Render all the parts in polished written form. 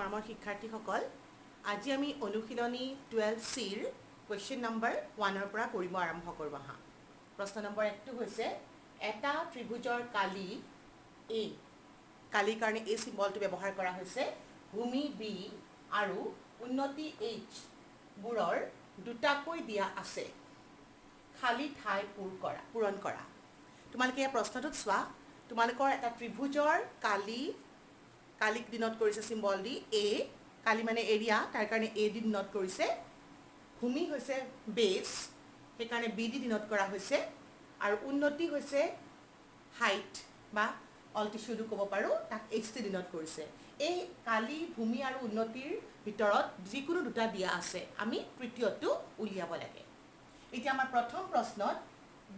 মৰমৰ শিক্ষাৰ্থীসকল আজি আমি অনুশীলনী 12C ৰ কোৱেশ্চন নম্বৰ 1 ৰ পৰা কৰিব আৰম্ভ কৰিব হা প্ৰশ্ন নম্বৰ 1 টো হৈছে এটা ত্ৰিভুজৰ কালি A কালিৰ কাৰণে এই সিম্বলটো ব্যৱহাৰ কৰা হৈছে ভূমি B আৰু উন্নতি H বুৰৰ দুটাকৈ দিয়া আছে খালি ঠাই পূৰণ কৰা তোমালোকে এই প্ৰশ্নটোত চোৱা তোমালোকৰ এটা ত্ৰিভুজৰ কালিক ডিনোট কৰিছে সিম্বল দি A কালি মানে এৰিয়া তাৰ কাৰণে A দি ডিনোট কৰিছে ভূমি হৈছে বেস সেই কাৰণে B দি ডিনোট কৰা হৈছে আৰু উন্নতি হৈছে হাইট বা অল্টিটিউড ক'ব পাৰো তাক H দি ডিনোট কৰিছে এই কালি ভূমি আৰু উন্নতিৰ ভিতৰত যিকোনো দুটা দিয়া আছে আমি তৃতীয়টো উলিয়াব লাগে এতিয়া আমাৰ প্ৰথম প্ৰশ্নত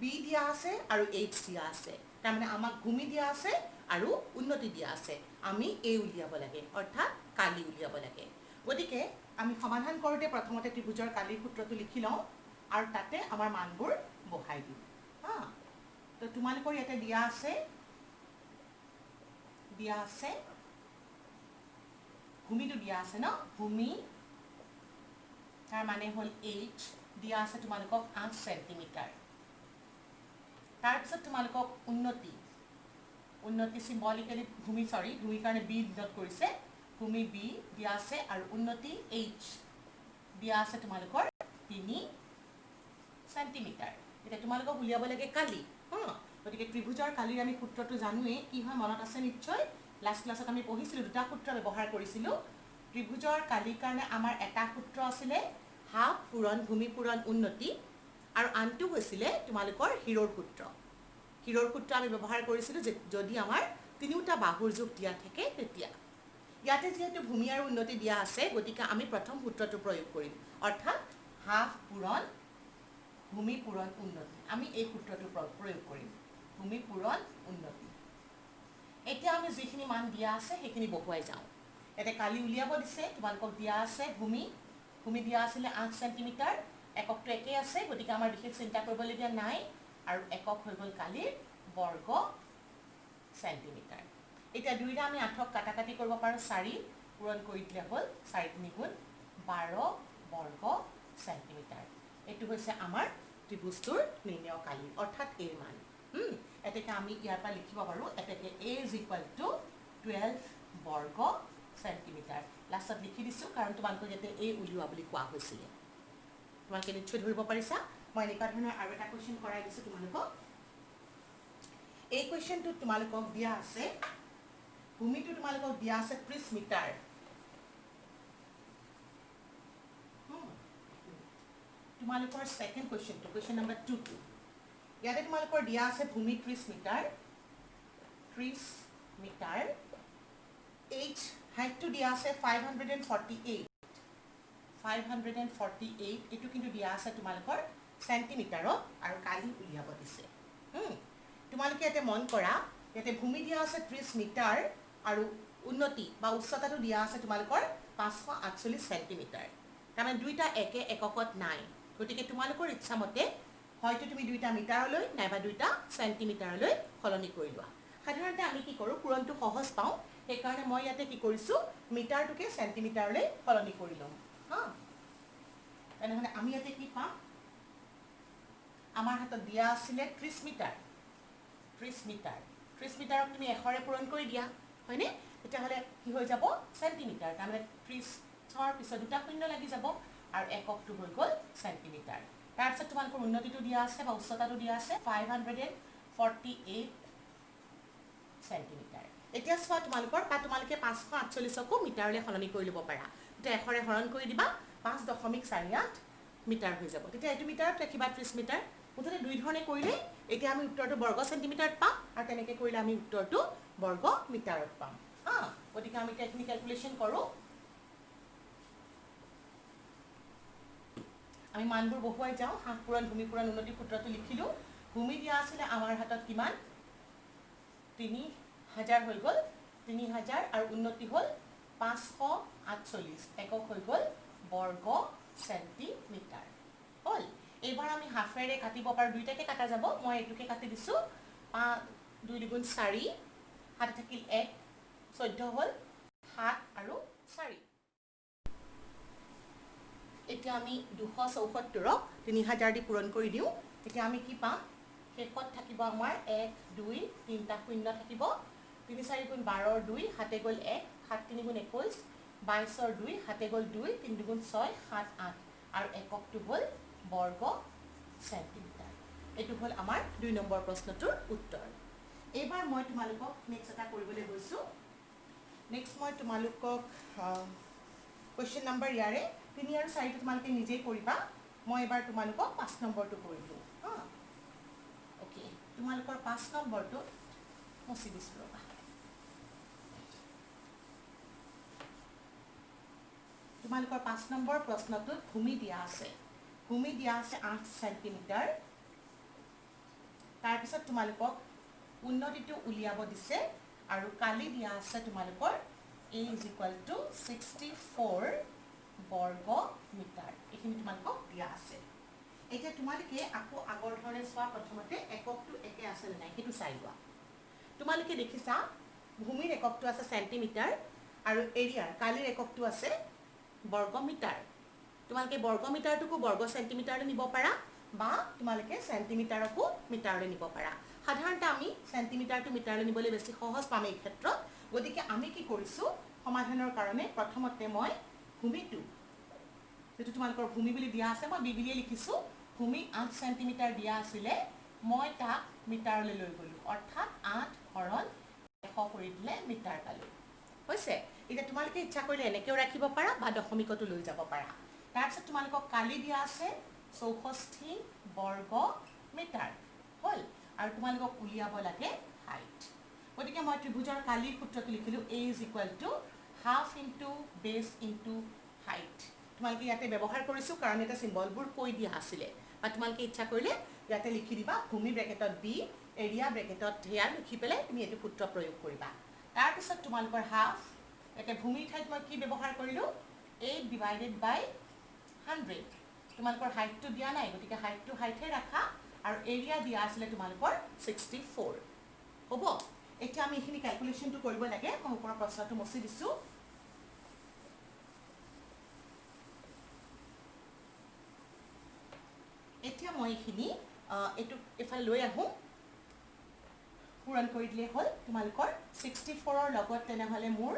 B দিয়া আছে আৰু H দিয়া আছে তাৰ মানে আমাক ভূমি দিয়া আছে আৰু উন্নতি দিয়া আছে আমি A উলিয়াব লাগে অৰ্থাৎ কালি উলিয়াব লাগে গতিকে আমি সমাধান কৰোতে প্ৰথমতে ত্ৰিভুজৰ কালিৰ সূত্ৰটো লিখি লওঁ আৰু তাতে আমাৰ মানবোৰ বহাই দিম হা তো তোমালোকৰ ইয়াতে দিয়া আছে ভূমিটো দিয়া আছে ন ভূমি তাৰ মানে হল H দিয়া আছে তোমালোকক 8 সেন্টিমিটাৰ তাৰ পিছত তোমালোকক উন্নতি সিম্বলিক্যালি ভূমিৰ কাৰণে B ডিনোট কৰিছে ভূমি B দিয়া আছে আৰু উন্নতি H দিয়া আছে তোমালোকৰ 3 সেন্টিমিটাৰ এটা তোমালোকক উলিয়াব লাগে কালি গতিকে ত্ৰিভুজৰ কালিৰ আমি সূত্ৰটো জানোৱে কি হয় মনত আছে নিশ্চয় লাষ্ট ক্লাছত আমি পঢ়িছিলো দুটা সূত্ৰ ব্যৱহাৰ কৰিছিলো ত্ৰিভুজৰ কালিৰ কাৰণে আমাৰ এটা সূত্ৰ আছিলে হাফ পূৰণ ভূমি পূৰণ উন্নতি আৰু আনটো হৈছিলে তোমালোকৰ হিৰৰ সূত্ৰ আমি ব্যৱহাৰ কৰিছিলো যদি আমাৰ তিনিটা বাহুৰ যোগ দিয়া থাকে তেতিয়া ইয়াতে যেহেতু ভূমি আৰু উন্নতি দিয়া আছে গতিকে আমি প্ৰথম সূত্ৰটো প্ৰয়োগ কৰিম অৰ্থাৎ হাফ পূৰণ ভূমি পূৰণ উন্নতি আমি এই সূত্ৰটো প্ৰয়োগ কৰিম ভূমি পূৰণ উন্নতি এতিয়া আমি যিখিনি মান দিয়া আছে সেইখিনি বহুৱাই যাওঁ এতে কালি উলিয়াব দিছে তোমালোকক দিয়া আছে ভূমি দিয়া আছিল 8 সেন্টিমিটাৰ এককটো একে আছে গতিকে আমাৰ বিশেষ চিন্তা কৰিবলগীয়া নাই আৰু একক হৈ গল কালিৰ বৰ্গ সেন্টিমিটাৰ এতিয়া দুইটা আমি 8ক কাটাকাটি কৰিব পাৰো 4 পূৰণ কৰি দিলে হল 4 × 12 বৰ্গ সেন্টিমিটাৰ এটো হৈছে আমাৰ ত্ৰিভুজটোৰ নিৰ্ণয় কালি অৰ্থাৎ এৰ মান এতেকে আমি ইয়াৰ পৰা লিখিব পাৰো এতেকে A = 12 বৰ্গ সেন্টিমিটাৰ লাষ্টত লিখি দিছো কাৰণ তোমালোকক ইয়াতে A উলিওৱা বুলি কোৱা হৈছিল তোমালোকে নিশ্চয় ধৰিব পাৰিছা মই এনেকুৱা ধৰণৰ আৰু এটা কোৱেশ্চন কৰাই দিছো তোমালোকক এই কোৱেশ্চনটো তোমালোকক দিয়া আছে ভূমিটো তোমালোকক দিয়া আছে 30 মিটাৰ তোমালোকৰ সেকেন্ড কোৱেশ্চন নম্বৰ 2 ইয়াতে তোমালোকৰ দিয়া আছে ভূমি 30 মিটাৰ H হাইটটো দিয়া আছে 548 এটো কিন্তু দিয়া আছে তোমালোকৰ সেন্টিমিটাৰত আৰু কালি উলিয়াব দিছে তোমালোকে ইয়াতে মন কৰা ইয়াতে ভূমি দিয়া আছে 30 মিটাৰ আৰু উন্নতি বা উচ্চতাটো দিয়া আছে তোমালোকৰ 548 সেন্টিমিটাৰ তাৰমানে দুইটা একে এককত নাই গতিকে তোমালোকৰ ইচ্ছা মতে হয়তো তুমি দুইটা মিটাৰলৈ নাইবা দুইটা সেন্টিমিটাৰলৈ সলনি কৰি লোৱা সাধাৰণতে আমি কি কৰো পূৰণটো সহজ পাওঁ এই কাৰণে মই ইয়াতে কি কৰিছো মিটাৰটোকে সেন্টিমিটাৰলৈ সলনি কৰি লম এনেহলে আমি ইয়াতে কি পাম আমাৰ হাতত দিয়া আছিল 30 মিটাৰক তুমি 100 ৰে পূৰণ কৰি দিয়া হয়নে এটা হলে কি হৈ যাব সেন্টিমিটাৰ তাৰমানে 30 ৰ পিছত দুটা শূন্য লাগি যাব আৰু এককটো হৈ গল সেন্টিমিটাৰ তাৰ পিছত তোমালোকৰ উন্নতিটো দিয়া আছে বা উচ্চতাটো দিয়া আছে 548 সেন্টিমিটাৰ এতিয়া চোৱা তোমালোকে 548 কো মিটাৰলৈ সলনি কৰি লব পাৰা তেতিয়া 100 ৰে হৰণ কৰি দিবা 5.48 মিটাৰ হৈ যাব তেতিয়া এইটো মিটাৰত ৰাখিবা 30 মিটাৰ মুঠতে দুই ধৰণে কৰিলে এতিয়া আমি উত্তৰটো বৰ্গ সেন্টিমিটাৰত পাম আৰু তেনেকৈ কৰিলে আমি উত্তৰটো বৰ্গ মিটাৰত পাম গতিকে আমি টেকনিক ক্যালকুলেশন কৰো আমি মানবোৰ বহুৱাই যাওঁ হাফ পূৰণ ভূমি পূৰণ উন্নতি সূত্ৰটো লিখিলো ভূমি দিয়া আছিল আমাৰ হাতত কিমান 3000 হৈ গল 3000 আৰু উন্নতি হল 548 একক হৈ গল বৰ্গ সেন্টিমিটাৰ হল এবাৰ আমি হাফেৰে কাটিব পাৰো দুইটাকে কাটা যাব মই এটুকে কাটি দিছো 2 × 4 হাতে থাকিল 1 14 হল 7 আৰু 4 এতিয়া আমি 274ক 3000 দি পূৰণ কৰি দিওঁ এতিয়া আমি কি পাম শেষত থাকিব আমাৰ 1 2 3টা শূন্য থাকিব 3 4 গুণ 12 2 হাতে গ'ল 1 7 3 গুণ 21 22 2 হাতে গ'ল 2 3 2 গুণ 6 7 8 আৰু এককটো হ'ল বৰ্গ সেন্টিমিটাৰ এটো হ'ল আমাৰ 2 নম্বৰ প্ৰশ্নটোৰ উত্তৰ এবাৰ মই তোমালোকক নেক্সট এটা কৰিবলৈ গৈছো নেক্সট মই তোমালোকক কোৱেশ্চন নম্বৰ ইয়াৰে 3 আৰু 4 তোমালোকে নিজেই কৰিবা মই এবাৰ তোমালোকক 5 নম্বৰটো কৰি দিওঁ হা ওকে তোমালোকৰ 5 নম্বৰটো মচি দিছো ৰবা তোমালোকৰ 5 নম্বৰ প্ৰশ্নটোত ভূমি দিয়া আছে 8 সেন্টিমিটাৰ তাৰ পিছত তোমালোকক উন্নতিটো উলিয়াব দিছে আৰু কালি দিয়া আছে তোমালোকৰ a = 64 বৰ্গ মিটাৰ এইখিনি তোমালোকক দিয়া আছে এতিয়া তোমালোকে আকৌ আগৰ ধৰণে চোৱা প্ৰথমতে এককটো একে আছে নাই হেতু চাই লোৱা তোমালোকে দেখিছা ভূমিৰ এককটো আছে সেন্টিমিটাৰ আৰু এৰিয়াৰ কালিৰ এককটো আছে বৰ্গ মিটাৰ তোমালোকে বৰ্গ মিটাৰটোকো বৰ্গ সেন্টিমিটাৰলৈ নিব পাৰা বা তোমালোকে সেন্টিমিটাৰকো মিটাৰলৈ নিব পাৰা সাধাৰণতে আমি সেন্টিমিটাৰটো মিটাৰলৈ নিবলৈ বেছি সহজ পাম এই ক্ষেত্ৰত গতিকে আমি কি কৰিছো সমাধানৰ কাৰণে প্ৰথমতে মই ভূমিটো যেটো তোমালোকৰ ভূমি বুলি দিয়া আছে মই বিবিলিয়ে লিখিছো ভূমি 8 সেন্টিমিটাৰ দিয়া আছিল মই তাক মিটাৰলৈ লৈ গলো অৰ্থাৎ 8 হৰণ 100 কৰি দিলে মিটাৰ পালো হৈছে এতিয়া তোমালোকে ইচ্ছা কৰিলে এনেকেও ৰাখিব পাৰা বা দশমিকটো লৈ যাব পাৰা তাৰ পিছত তোমালোকক কালি দিয়া আছে 64 বৰ্গ মিটাৰ হল আৰু তোমালোকক উলিয়াব লাগে হাইট গতিকে মই ত্ৰিভুজৰ কালিৰ সূত্ৰটো লিখিলো a = half into base into height তোমালোকে ইয়াতে ব্যৱহাৰ কৰিছো কাৰণ এটা সিম্বলবোৰ কৈ দিয়া আছিল বা তোমালোকে ইচ্ছা কৰিলে ইয়াতে লিখি দিবা ভূমি ব্ৰেকেটত b এৰিয়া ব্ৰেকেটত ঢেয়া লিখি পেলাই তুমি এটো সূত্ৰ প্ৰয়োগ কৰিবা তাৰ পিছত তোমালোকৰ হাফ এতে ভূমিৰ ঠাইত মই কি ব্যৱহাৰ কৰিলো 8/100 তোমালোকৰ হাইটটো দিয়া নাই গতিকে হাইটটো হাইটে ৰাখা আৰু এৰিয়া দিয়া আছিল তোমালোকৰ 64 হ'ব এতিয়া আমি এখিনি ক্যালকুলেশনটো কৰিব লাগে মই ওপৰৰ প্ৰশ্নটো মচি দিছো এতিয়া মই এখিনি এটো এফালে লৈ আহো পূৰণ কৰি দিলে হ'ল তোমালোকৰ 64 ৰ লগত তেনেহলে মোৰ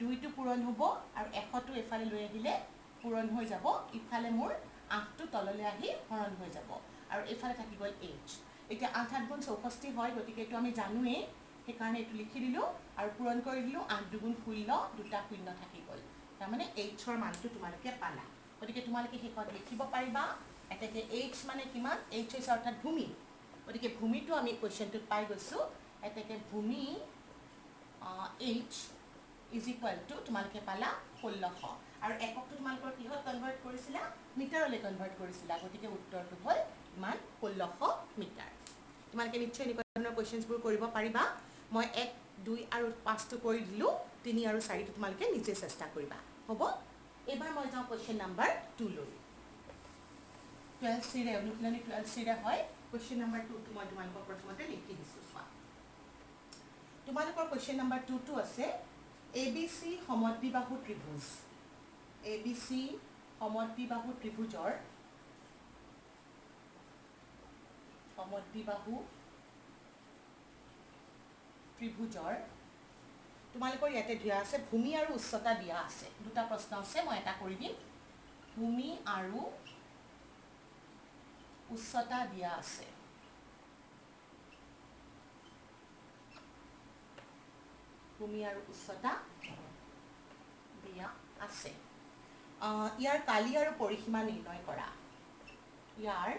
2 টো পূৰণ হ'ব আৰু 100 টো এফালে লৈ আহিলে পূৰণ হৈ যাব ইফালে মোৰ 8 টো তললৈ আহি হৰণ হৈ যাব আৰু এফালে থাকি গ'ল h এতিয়া 8 8 গুণ 64 হয় গতিকে এটো আমি জানোৱে সেইকাৰণে এটো লিখি দিলো আৰু পূৰণ কৰি দিলো 8 2 গুণ 16 দুটা শূন্য থাকি গ'ল তাৰ মানে h ৰ মানটো তোমালোকে পালা গতিকে তোমালোকে শেষত লিখিব পাৰিবা এটাকে h মানে কিমান h হৈছে অৰ্থাৎ ভূমি গতিকে ভূমিটো আমি কোৱেশ্চনটোত পাই গৈছো এটাকে ভূমি h = তোমালোকে পালা 1600 আৰু এককটো তোমালোকৰ কিহত কনভাৰ্ট কৰিছিলা মিটাৰলৈ কনভাৰ্ট কৰিছিলা গতিকে উত্তৰটো হ'ল মান 1600 মিটাৰ তোমালোকে নিশ্চয় এনেকুৱা ধৰণৰ কোৱেশ্চনবোৰ কৰিব পাৰিবা মই 1 2 আৰু 5 টো কৰি দিলো 3 আৰু 4 টো তোমালোকে নিজে চেষ্টা কৰিবা হ'ব এবাৰ মই যাওঁ কোৱেশ্চন নম্বৰ 2 লৈ 12 সিৰে অনুশীলনী 12 সিৰে হয় কোৱেশ্চন নম্বৰ 2 টো মই তোমালোকক প্ৰথমতে লিখি দিছো চোৱা তোমালোকৰ কোৱেশ্চন নম্বৰ 2 টো আছে ABC সমদ্বিবাহু ত্ৰিভুজ ABC সমদ্বিবাহু ত্ৰিভুজৰ তোমালোকৰ ইয়াতে দিয়া আছে ভূমি আৰু উচ্চতা দিয়া আছে দুটা প্ৰশ্ন আছে মই এটা কৰি দিম ভূমি আৰু উচ্চতা দিয়া আছে ভূমি আৰু উচ্চতা দিয়া আছে ইয়াৰ কালি আৰু পৰিসীমা নিৰ্ণয় কৰা ইয়াৰ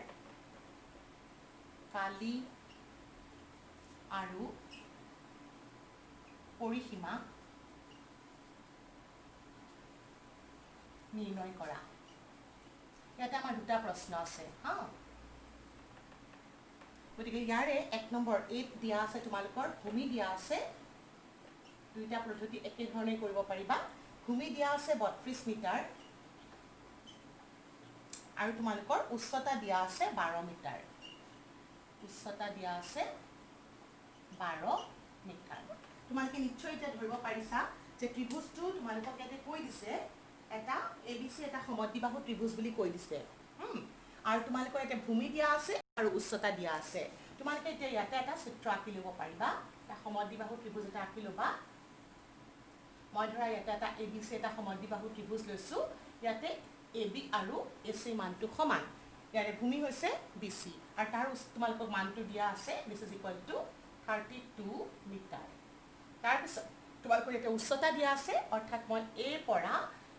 কালি আৰু পৰিসীমা নিৰ্ণয় কৰা ইয়াতে আমাৰ দুটা প্ৰশ্ন আছে হা গতিকে ইয়াৰে 1 নম্বৰ 8 দিয়া আছে তোমালোকৰ ভূমি দিয়া আছে দুইটা পদ্ধতি একে ধৰণে কৰিব পাৰিবা ভূমি দিয়া আছে 32 মিটাৰ আৰু তোমালোকৰ উচ্চতা দিয়া আছে 12 মিটাৰ উচ্চতা দিয়া আছে 12 মিটাৰ তোমালোকে নিশ্চয় এটা ধৰিব পাৰিছা যে ত্ৰিভুজটো তোমালোকক ইয়াতে কৈ দিছে এটা ABC এটা সমদ্বিবাহু ত্ৰিভুজ বুলি কৈ দিছে আৰু তোমালোকৰ এটা ভূমি দিয়া আছে আৰু উচ্চতা দিয়া আছে তোমালোকে এতিয়া ইয়াতে এটা চিত্ৰ আঁকি ল'ব পাৰিবা এটা সমদ্বিবাহু ত্ৰিভুজ এটা আঁকি ল'বা মই ধৰা ইয়াতে এটা ABC এটা সমদ্বিবাহু ত্ৰিভুজ লৈছো ইয়াতে AB আৰু AC মানটো সমান ইয়াৰে ভূমি হৈছে BC আৰু তাৰ তোমালোকক মানটো দিয়া আছে this is equal to 32 metre তাৰপিছত তোমালোকৰ ইয়াতে উচ্চতা দিয়া আছে অৰ্থাৎ মই A পৰা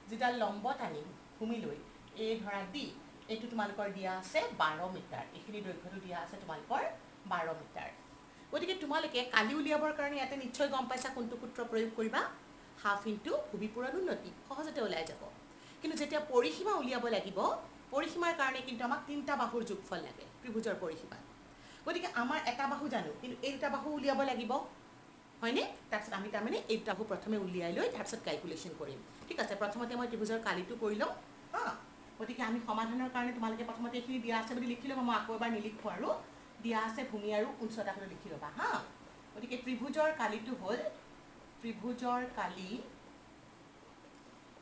যেটা লম্ব টানিম ভূমিলৈ A ধৰা D এইটো তোমালোকৰ দিয়া আছে 12 মিটাৰ এইখিনি দৈৰ্ঘ্যটো দিয়া আছে তোমালোকৰ 12 মিটাৰ গতিকে তোমালোকে কালি উলিয়াবৰ কাৰণে ইয়াতে নিশ্চয় গম পাইছা কোনটো সূত্ৰ প্ৰয়োগ কৰিবা হাফ ইনটু ভূমিপূৰণ উন্নতি সহজতে ওলাই যাব কিন্তু যেতিয়া পৰিসীমা উলিয়াব লাগিব পৰিসীমাৰ কাৰণে কিন্তু আমাক তিনটা বাহুৰ যোগফল লাগে ত্ৰিভুজৰ পৰিসীমা গতিকে আমাৰ এটা বাহু জানো কিন্তু এই দুটা বাহু উলিয়াব লাগিব হয়নে তাৰপিছত আমি তাৰমানে এই দুটা বাহু প্ৰথমে উলিয়াই লৈ তাৰপিছত ক্যালকুলেশন কৰিম ঠিক আছে প্ৰথমতে মই ত্ৰিভুজৰ কালিটো কৰি লম গতিকে আমি সমাধানৰ কাৰণে তোমালোকে প্ৰথমতে এইখিনি দিয়া আছে বুলি লিখি ল'বা মই আকৌ এবাৰ নিলিখো আৰু দিয়া আছে ভূমি আৰু উচ্চতাটো লিখি ল'বা হা গতিকে ত্ৰিভুজৰ কালিটো হ'ল ত্ৰিভুজৰ কালি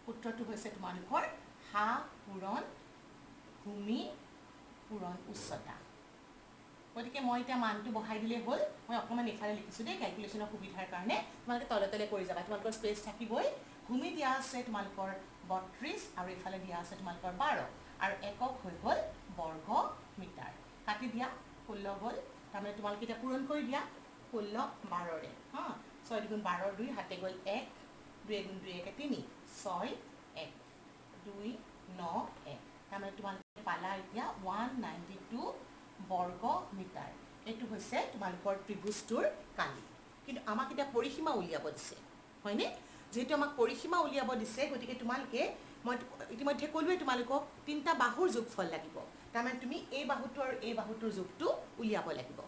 সূত্ৰটো হৈছে তোমালোকৰ হা পূৰণ ভূমি পূৰণ উচ্চতা গতিকে মই এতিয়া মানটো বহাই দিলে হ'ল মই অকমান এফালে লিখিছো দেই ক্যালকুলেশনৰ সুবিধাৰ কাৰণে তোমালোকে তলে তলে কৰি যাবা তোমালোকৰ স্পেচ থাকিবই ভূমি দিয়া আছে তোমালোকৰ 32 আৰু এফালে দিয়া আছে তোমালোকৰ 12 আৰু একক হৈ গ'ল বৰ্গ মিটাৰ কাটি দিয়া 16 হ'ল তাৰমানে তোমালোকে এটা পূৰণ কৰি দিয়া 16 12 ৰে হা 6 গুণ 12 2 হাতে গ'ল 1 2 গুণ 2 1 3 6 1 2 9 1 তাৰমানে তোমালোকে পালা এতিয়া 192 বৰ্গ মিটাৰ এটো হৈছে তোমালোকৰ ত্ৰিভুজটোৰ কালি কিন্তু আমাক এটা পৰিসীমা উলিয়াব দিছে হয়নে যেটো আমাক পৰিসীমা উলিয়াব দিছে গতিকে তোমালোকে মই ইতিমধ্যে কলোৱে তোমালোকক তিনটা বাহুৰ যোগফল লাগিব তাৰমানে তুমি এই বাহুটো আৰু এই বাহুটোৰ যোগটো উলিয়াব লাগিব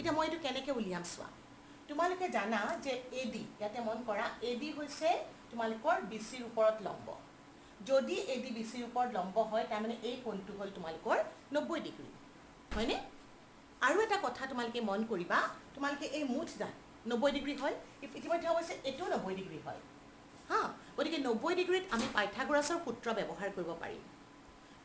এটা মই এটো কেনেকৈ উলিয়াম চোৱা তোমালোকে জানা যে AD ইয়াতে মন কৰা AD হৈছে তোমালোকৰ BC ৰ ওপৰত লম্ব যদি AD BC ৰ ওপৰত লম্ব হয় তাৰমানে এই কোণটো হ'ল তোমালোকৰ 90 ডিগ্ৰী হয়নে আৰু এটা কথা তোমালোকে মন কৰিবা তোমালোকে এই মুঠডাল 90 ডিগ্ৰী হয় ইতিমধ্যে হৈছে এটো 90 ডিগ্ৰী হয় হা গতিকে 90 ডিগ্ৰীত আমি পাইথাগোৰাছৰ সূত্ৰ ব্যৱহাৰ কৰিব পাৰিম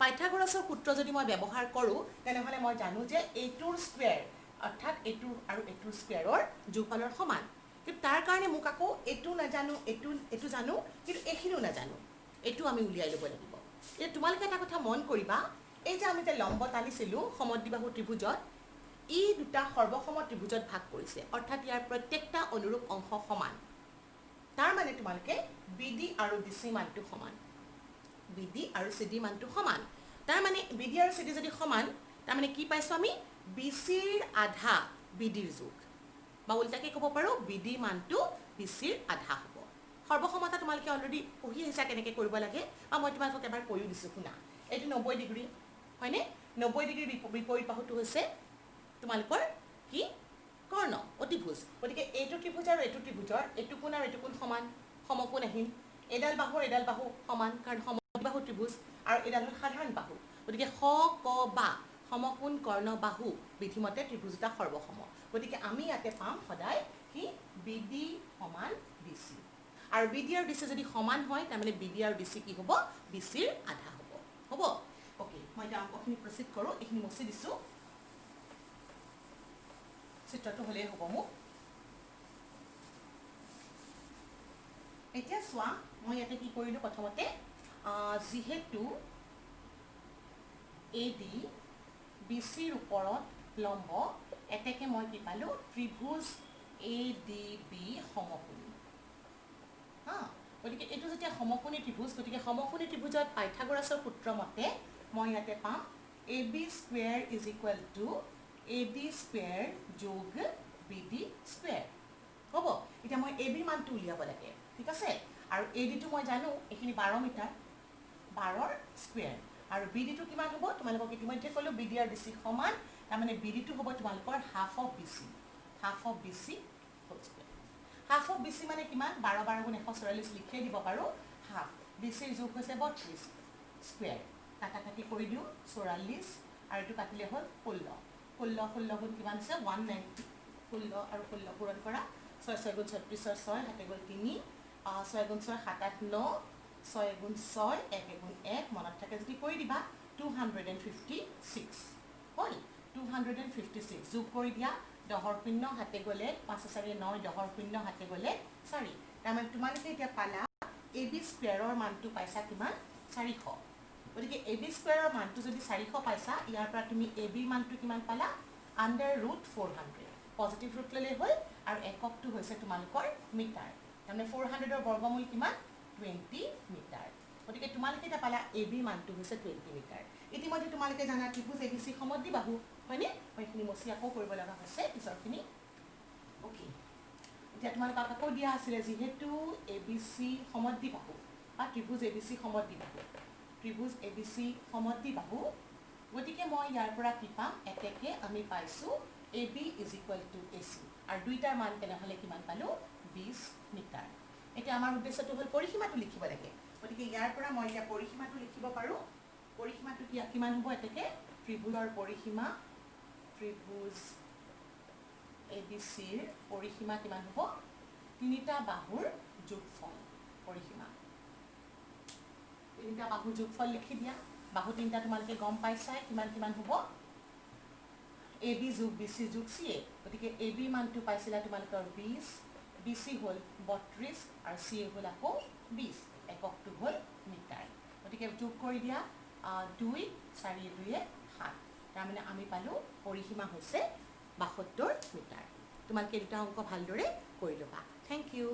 পাইথাগোৰাছৰ সূত্ৰ যদি মই ব্যৱহাৰ কৰো তেনেহলে মই জানো যে এইটোৰ স্কয়াৰ অৰ্থাৎ এইটো আৰু এইটোৰ স্কয়াৰৰ যোগফলৰ সমান কিন্তু তাৰ কাৰণে মোক আকৌ এইটো নাজানো এইটো জানো কিন্তু এইখিনিও নাজানো এইটো আমি উলিয়াই ল'ব লাগিব এই তোমালোকে এটা কথা মন কৰিবা এই যে আমি যে লম্ব টানিছিলো সমদ্বিবাহু ত্ৰিভুজত ই দুটা সৰ্বসম ত্ৰিভুজত ভাগ কৰিছে অৰ্থাৎ ইয়াৰ প্ৰত্যেকটা অনুৰূপ অংশ সমান তাৰ মানে তোমালোকে BD আৰু DC মানটো সমান BD আৰু CD মানটো সমান তাৰ মানে BD আৰু CD যদি সমান তাৰ মানে কি পাইছো আমি BC ৰ আধা BD ৰ যোগ বা উল্টাকে ক'ব পাৰো BD মানটো BC ৰ আধা হ'ব সৰ্বসমতা তোমালোকে অলৰেডি পঢ়ি আহিছা কেনেকৈ কৰিব লাগে বা মই তোমালোকক এবাৰ কৈও দিছো শুনা এইটো 90 ডিগ্ৰী হয়নে 90 ডিগ্ৰী বিপৰীত বাহুটো হৈছে তোমালোকৰ কি কৰ্ণ অতিভুজ গতিকে এইটো ত্ৰিভুজ আৰু এইটো ত্ৰিভুজৰ এইটো কোণ আৰু এইটো কোণ সমান সমকোণ আহিল এডাল বাহু সমান কাৰণ সমবাহু ত্ৰিভুজ আৰু এডাল সাধাৰণ বাহু গতিকে স ক বা সমকোণ কৰ্ণ বাহু বিধিমতে ত্ৰিভুজটা সৰ্বসম গতিকে আমি ইয়াতে পাম সদায় কি BD সমান BC আৰু BD আৰু DC যদি সমান হয় তাৰমানে BD আৰু DC কি হ'ব BC ৰ আধা হ'ব ওকে মই এটা অংকখিনি প্ৰসিদ্ধ কৰো এইখিনি মচি দিছো চিত্ৰটো হলে হ'ব মোক এতিয়া সোৱা মই ইয়াতে কি কৰিলো প্ৰথমতে যেহেতু AD BC ৰ ওপৰত লম্ব এতেকে মই কি পালো ত্ৰিভুজ ADB সমকোণী হা গতিকে এটো যেতিয়া সমকোণী ত্ৰিভুজ গতিকে সমকোণী ত্ৰিভুজত পাইথাগোৰাছৰ সূত্ৰ মতে মই ইয়াতে পাম AB square is equal to AD square যোগ BD স্কয়াৰ হ'ব এটা মই AB মানটো উলিয়াব লাগে ঠিক আছে আৰু AD টো মই জানো এখিনি 12 মিটাৰ 12 ৰ স্কয়াৰ আৰু BD টো কিমান হ'ব তোমালোকক ইতিমধ্যে কলো BD আৰু DC সমান তাৰ মানে BD টো হ'ব তোমালোকৰ half of BC half of BC মানে কিমান 12 12 গুণ 144 লিখি দিব পাৰো হাফ BC ৰ যোগ হৈছে 32 স্কয়াৰ কাটাকাটি কৰি দিও 44 আৰু এটো কাটিলে হ'ল 16 16 গুণ কিমান আছে 190 16 আৰু 16 পূৰণ কৰা 6 6 গুণ 36 6 হাতে গ'ল 3 6 গুণ 6 7 8 9 6 গুণ 6 1 গুণ 1 মনত থাকে যদি কৰি দিবা 256 হ'ল 256 যোগ কৰি দিয়া 10 শূন্য হাতে গ'লে 5 4 9 10 শূন্য হাতে গ'লে 4 তাৰমানে তোমালোকে এতিয়া পালা ab স্কোৱাৰৰ মানটো পাইছা কিমান 400 গতিকে ab স্কোৱাৰৰ মানটো যদি 400 পাইছা ইয়াৰ পৰা তুমি ab মানটো কিমান পালা √400 পজিটিভ ৰুট ল'লে হ'ল আৰু এককটো হৈছে তোমালোকৰ মিটাৰ তাৰমানে 400ৰ বৰ্গমূল কিমান 20 মিটাৰ গতিকে তোমালোকে এটা পালা ab মানটো হৈছে 20 মিটাৰ ইতিমধ্যে তোমালোকে জানা ত্ৰিভুজ abc সমদ্বিবাহু হয়নে এইখিনি মচি আকৌ কৰিব লগা হৈছে পিছৰখিনি ওকে এতিয়া তোমালোকক আকৌ দিয়া আছিলে যিহেতু abc সমদ্বিবাহু বা ত্ৰিভুজ abc সমদ্বিবাহু গতিকে মই ইয়াৰ পৰা কি পাম এতেকে আমি পাইছো ab = ac আৰু দুইটাৰ মান তেনেহলে কিমান পালো 20 মিটাৰ এতিয়া আমাৰ উদ্দেশ্যটো হ'ল পৰিসীমাটো লিখিব লাগে গতিকে ইয়াৰ পৰা মই এতিয়া পৰিসীমাটো লিখিব পাৰো পৰিসীমাটো কিমান হ'ব এতেকে ত্ৰিভুজৰ পৰিসীমা ত্ৰিভুজ abc ৰ পৰিসীমা কিমান হ'ব তিনিটা বাহুৰ যোগফল পৰিসীমা তিনিটা বাহুৰ যোগফল লিখি দিয়া বাহু তিনিটা তোমালোকে গম পাইছাই কিমান কিমান হ'ব ab যোগ bc যোগ ca গতিকে ab মানটো পাইছিলা তোমালোকৰ 20 bc হ'ল 32 আৰু ca হ'ল আকৌ 20 এককটো হ'ল মিটাৰ গতিকে যোগ কৰি দিয়া 2 4 2 7 তাৰমানে আমি পালো পৰিসীমা হৈছে 72 মিটাৰ তোমালোকে দুটা অংক ভালদৰে কৰি ল'বা থেংক ইউ